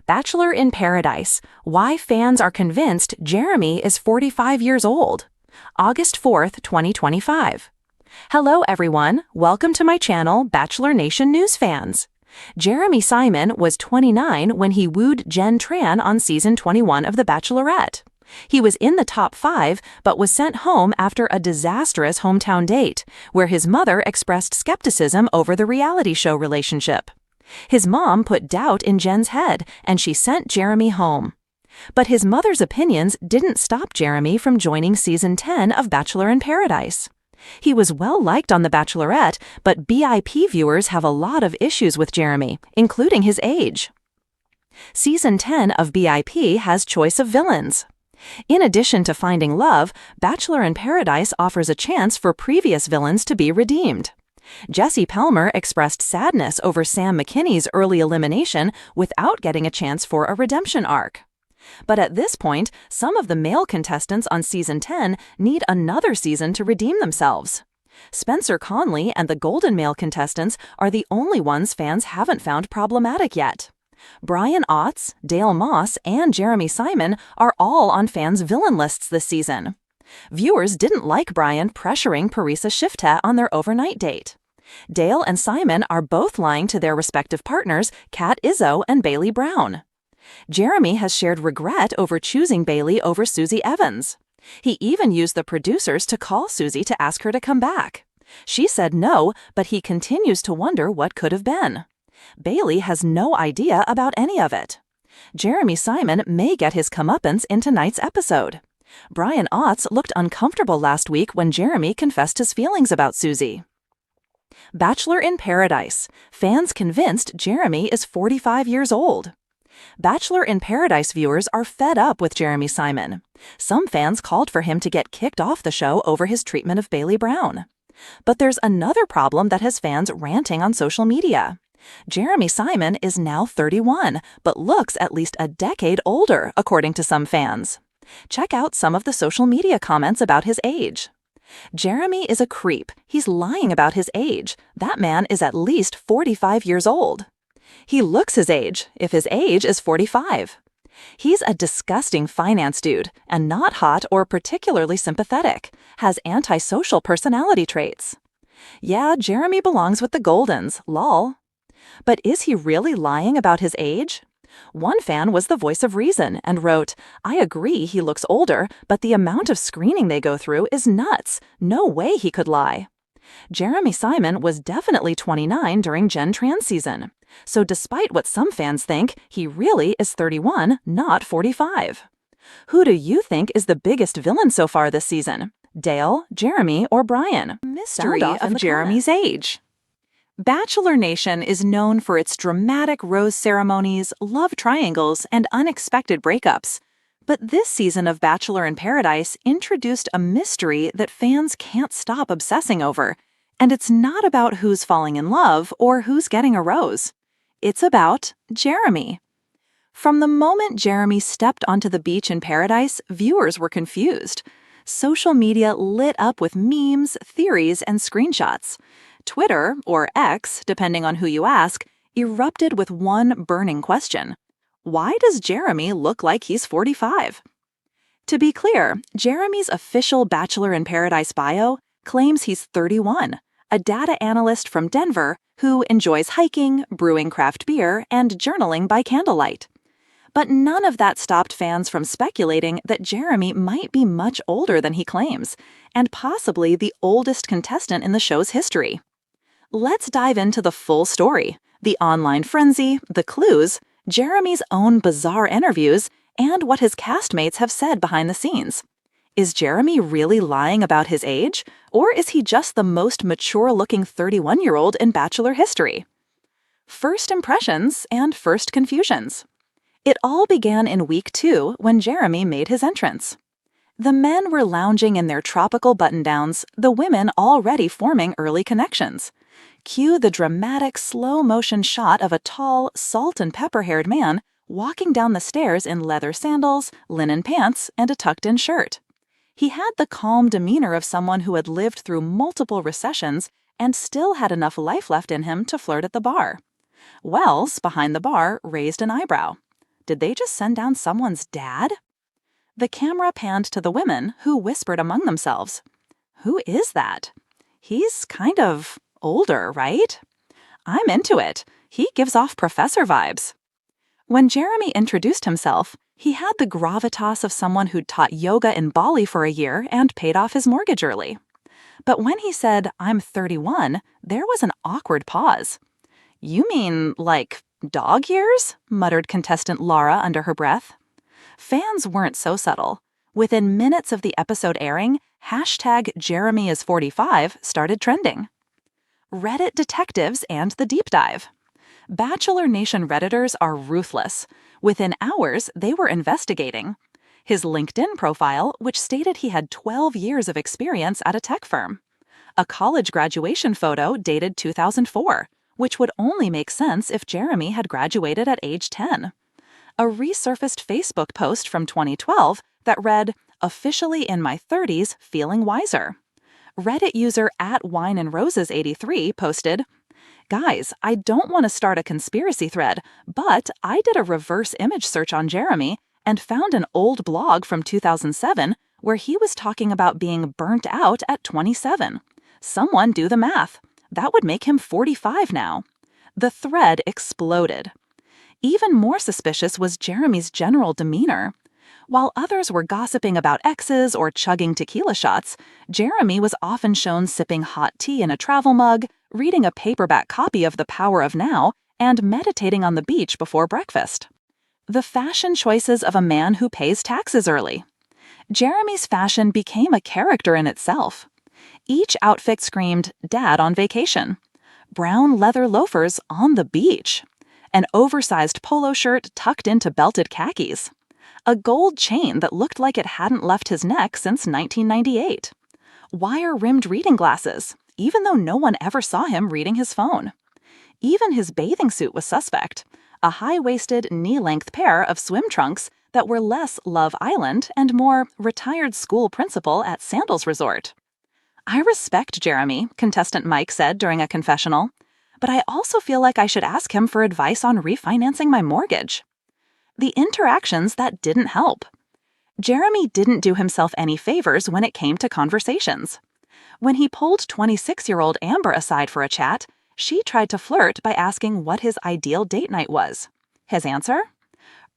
Bachelor in Paradise: Why Fans Are Convinced Jeremy is 45 Years Old. August 4th, 2025. Hello everyone, welcome to my channel, Bachelor Nation News fans. Jeremy Simon was 29 when he wooed Jen Tran on season 21 of The Bachelorette. He was in the top 5, but was sent home after a disastrous hometown date, where his mother expressed skepticism over the reality show relationship. His mom put doubt in Jen's head, and she sent Jeremy home. But his mother's opinions didn't stop Jeremy from joining season 10 of Bachelor in Paradise. He was well liked on The Bachelorette, but BIP viewers have a lot of issues with Jeremy, including his age. Season 10 of BIP has choice of villains. In addition to finding love, Bachelor in Paradise offers a chance for previous villains to be redeemed. Jesse Palmer expressed sadness over Sam McKinney's early elimination without getting a chance for a redemption arc. But at this point, some of the male contestants on season 10 need another season to redeem themselves. Spencer Conley and the golden male contestants are the only ones fans haven't found problematic yet. Brian Otts, Dale Moss, and Jeremy Simon are all on fans' villain lists this season. Viewers didn't like Brian pressuring Parisa Shifta on their overnight date. Dale and Simon are both lying to their respective partners, Kat Izzo and Bailey Brown. Jeremy has shared regret over choosing Bailey over Susie Evans. He even used the producers to call Susie to ask her to come back. She said no, but he continues to wonder what could have been. Bailey has no idea about any of it. Jeremy Simon may get his comeuppance in tonight's episode. Brian Otts looked uncomfortable last week when Jeremy confessed his feelings about Susie. Bachelor in Paradise: Fans convinced Jeremy is 45 years old. Bachelor in Paradise viewers are fed up with Jeremy Simon. Some fans called for him to get kicked off the show over his treatment of Bailey Brown. But there's another problem that has fans ranting on social media. Jeremy Simon is now 31, but looks at least a decade older, according to some fans. Check out some of the social media comments about his age. Jeremy is a creep. He's lying about his age. That man is at least 45 years old. He looks his age, if his age is 45. He's a disgusting finance dude, and not hot or particularly sympathetic, has antisocial personality traits. Yeah, Jeremy belongs with the Goldens, lol. But is he really lying about his age? One fan was the voice of reason and wrote, "I agree he looks older, but the amount of screening they go through is nuts. No way he could lie." Jeremy Simon was definitely 29 during Jen Tran season. So despite what some fans think, he really is 31, not 45. Who do you think is the biggest villain so far this season? Dale, Jeremy, or Brian? Mystery of Jeremy's age. Bachelor Nation is known for its dramatic rose ceremonies, love triangles, and unexpected breakups. But this season of Bachelor in Paradise introduced a mystery that fans can't stop obsessing over. And it's not about who's falling in love or who's getting a rose. It's about Jeremy. From the moment Jeremy stepped onto the beach in Paradise, viewers were confused. Social media lit up with memes, theories, and screenshots. Twitter, or X, depending on who you ask, erupted with one burning question. Why does Jeremy look like he's 45? To be clear, Jeremy's official Bachelor in Paradise bio claims he's 31, a data analyst from Denver who enjoys hiking, brewing craft beer, and journaling by candlelight. But none of that stopped fans from speculating that Jeremy might be much older than he claims, and possibly the oldest contestant in the show's history. Let's dive into the full story: the online frenzy, the clues, Jeremy's own bizarre interviews, and what his castmates have said behind the scenes. Is Jeremy really lying about his age, or is he just the most mature-looking 31-year-old in Bachelor history? First impressions and first confusions. It all began in week 2 when Jeremy made his entrance. The men were lounging in their tropical button-downs, the women already forming early connections. Cue the dramatic slow-motion shot of a tall, salt-and-pepper-haired man walking down the stairs in leather sandals, linen pants, and a tucked-in shirt. He had the calm demeanor of someone who had lived through multiple recessions and still had enough life left in him to flirt at the bar. Wells, behind the bar, raised an eyebrow. Did they just send down someone's dad? The camera panned to the women, who whispered among themselves. Who is that? He's kind of older, right? I'm into it. He gives off professor vibes. When Jeremy introduced himself, he had the gravitas of someone who'd taught yoga in Bali for a year and paid off his mortgage early. But when he said, "I'm 31, there was an awkward pause. You mean, like, dog years? Muttered contestant Laura under her breath. Fans weren't so subtle. Within minutes of the episode airing, #JeremyIs45 started trending. Reddit detectives and the deep dive. Bachelor Nation Redditors are ruthless. Within hours, they were investigating. His LinkedIn profile, which stated he had 12 years of experience at a tech firm. A college graduation photo dated 2004, which would only make sense if Jeremy had graduated at age 10. A resurfaced Facebook post from 2012 that read, "Officially in my 30s, feeling wiser." Reddit user @WineAndRoses83 posted, "Guys, I don't want to start a conspiracy thread, but I did a reverse image search on Jeremy and found an old blog from 2007 where he was talking about being burnt out at 27. Someone do the math. That would make him 45 now." The thread exploded. Even more suspicious was Jeremy's general demeanor. While others were gossiping about exes or chugging tequila shots, Jeremy was often shown sipping hot tea in a travel mug, reading a paperback copy of The Power of Now, and meditating on the beach before breakfast. The fashion choices of a man who pays taxes early. Jeremy's fashion became a character in itself. Each outfit screamed, "Dad on vacation." Brown leather loafers on the beach. An oversized polo shirt tucked into belted khakis. A gold chain that looked like it hadn't left his neck since 1998. Wire-rimmed reading glasses, even though no one ever saw him reading his phone. Even his bathing suit was suspect. A high-waisted, knee-length pair of swim trunks that were less Love Island and more retired school principal at Sandals Resort. "I respect Jeremy," contestant Mike said during a confessional, "but I also feel like I should ask him for advice on refinancing my mortgage." The interactions that didn't help. Jeremy didn't do himself any favors when it came to conversations. When he pulled 26-year-old Amber aside for a chat, she tried to flirt by asking what his ideal date night was. His answer?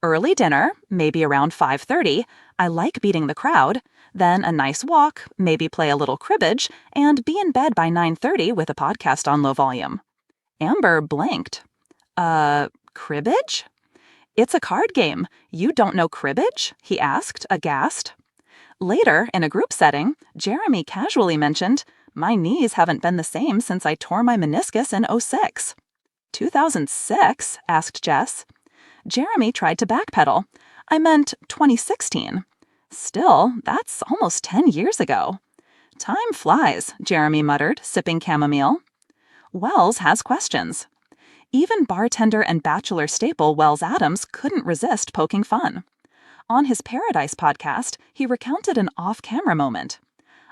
Early dinner, maybe around 5:30, I like beating the crowd, then a nice walk, maybe play a little cribbage, and be in bed by 9:30 with a podcast on low volume. Amber blanked. Cribbage? "It's a card game. You don't know cribbage?" he asked, aghast. Later, in a group setting, Jeremy casually mentioned, "My knees haven't been the same since I tore my meniscus in 2006. 2006? Asked Jess. Jeremy tried to backpedal. "I meant 2016. Still, that's almost 10 years ago." "Time flies," Jeremy muttered, sipping chamomile. Wells has questions. Even bartender and Bachelor staple Wells Adams couldn't resist poking fun. On his Paradise podcast, he recounted an off-camera moment.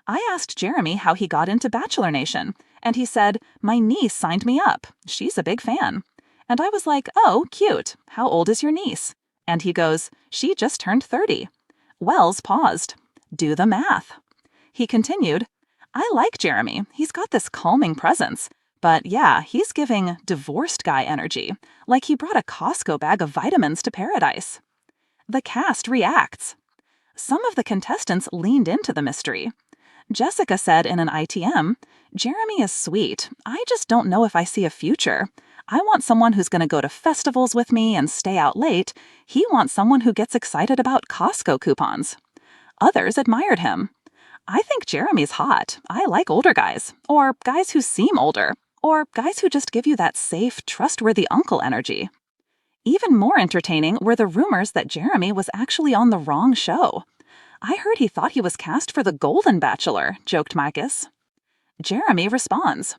"I asked Jeremy how he got into Bachelor Nation, and he said, 'My niece signed me up. She's a big fan.' And I was like, 'Oh, cute. How old is your niece?' And he goes, 'She just turned 30. Wells paused. "Do the math." He continued, "I like Jeremy. He's got this calming presence. But yeah, he's giving divorced guy energy, like he brought a Costco bag of vitamins to Paradise." The cast reacts. Some of the contestants leaned into the mystery. Jessica said in an ITM, "Jeremy is sweet. I just don't know if I see a future. I want someone who's going to go to festivals with me and stay out late. He wants someone who gets excited about Costco coupons." Others admired him. "I think Jeremy's hot. I like older guys, or guys who seem older, or guys who just give you that safe, trustworthy uncle energy." Even more entertaining were the rumors that Jeremy was actually on the wrong show. "I heard he thought he was cast for the Golden Bachelor," joked Marcus. Jeremy responds.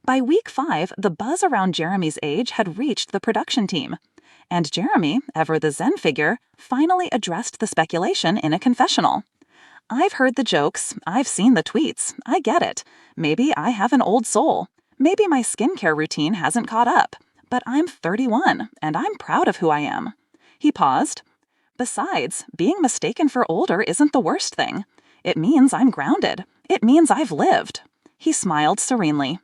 By week 5, the buzz around Jeremy's age had reached the production team. And Jeremy, ever the Zen figure, finally addressed the speculation in a confessional. "I've heard the jokes, I've seen the tweets, I get it. Maybe I have an old soul. Maybe my skincare routine hasn't caught up. But I'm 31, and I'm proud of who I am." He paused. Besides, being mistaken for older isn't the worst thing. It means I'm grounded. It means I've lived. He smiled serenely.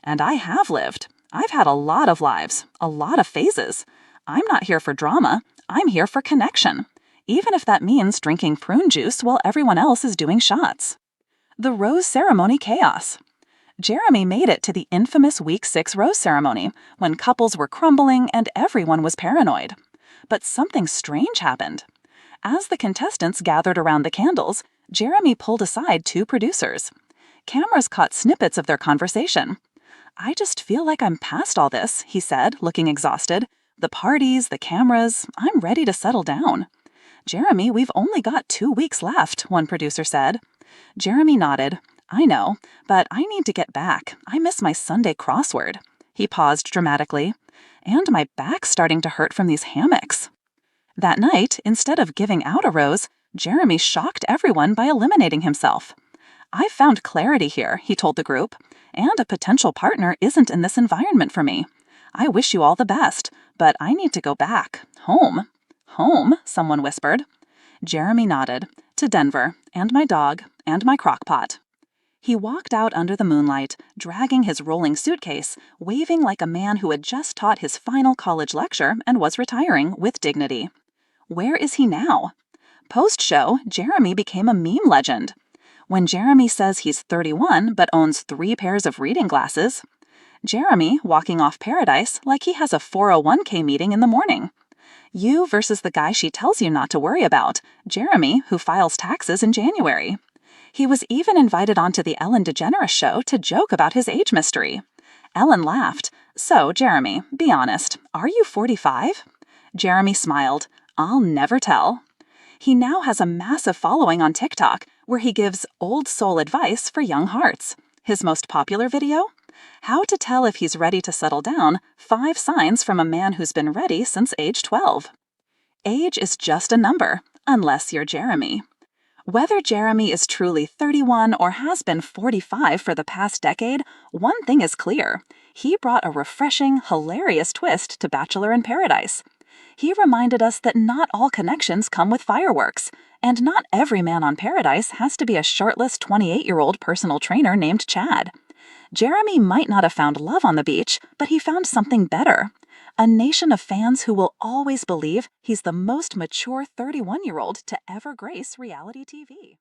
And I have lived. I've had a lot of lives, a lot of phases. I'm not here for drama. I'm here for connection. Even if that means drinking prune juice while everyone else is doing shots. The rose ceremony chaos. Jeremy made it to the infamous Week 6 rose ceremony, when couples were crumbling and everyone was paranoid. But something strange happened. As the contestants gathered around the candles, Jeremy pulled aside two producers. Cameras caught snippets of their conversation. "I just feel like I'm past all this," he said, looking exhausted. "The parties, the cameras, I'm ready to settle down." "Jeremy, we've only got 2 weeks left," one producer said. Jeremy nodded. "I know, but I need to get back. I miss my Sunday crossword." He paused dramatically. "And my back's starting to hurt from these hammocks." That night, instead of giving out a rose, Jeremy shocked everyone by eliminating himself. "I've found clarity here," he told the group, "and a potential partner isn't in this environment for me. I wish you all the best, but I need to go back. Home." "Home?" someone whispered. Jeremy nodded. "To Denver, and my dog, and my crock pot." He walked out under the moonlight, dragging his rolling suitcase, waving like a man who had just taught his final college lecture and was retiring with dignity. Where is he now? Post-show, Jeremy became a meme legend. When Jeremy says he's 31 but owns 3 pairs of reading glasses. Jeremy walking off Paradise like he has a 401k meeting in the morning. You versus the guy she tells you not to worry about, Jeremy, who files taxes in January. He was even invited onto the Ellen DeGeneres show to joke about his age mystery. Ellen laughed. "So, Jeremy, be honest, are you 45? Jeremy smiled. "I'll never tell." He now has a massive following on TikTok, where he gives old soul advice for young hearts. His most popular video? How to tell if he's ready to settle down, 5 signs from a man who's been ready since age 12. Age is just a number, unless you're Jeremy. Whether Jeremy is truly 31 or has been 45 for the past decade, one thing is clear. He brought a refreshing, hilarious twist to Bachelor in Paradise. He reminded us that not all connections come with fireworks, and not every man on Paradise has to be a shirtless 28-year-old personal trainer named Chad. Jeremy might not have found love on the beach, but he found something better. A nation of fans who will always believe he's the most mature 31-year-old to ever grace reality TV.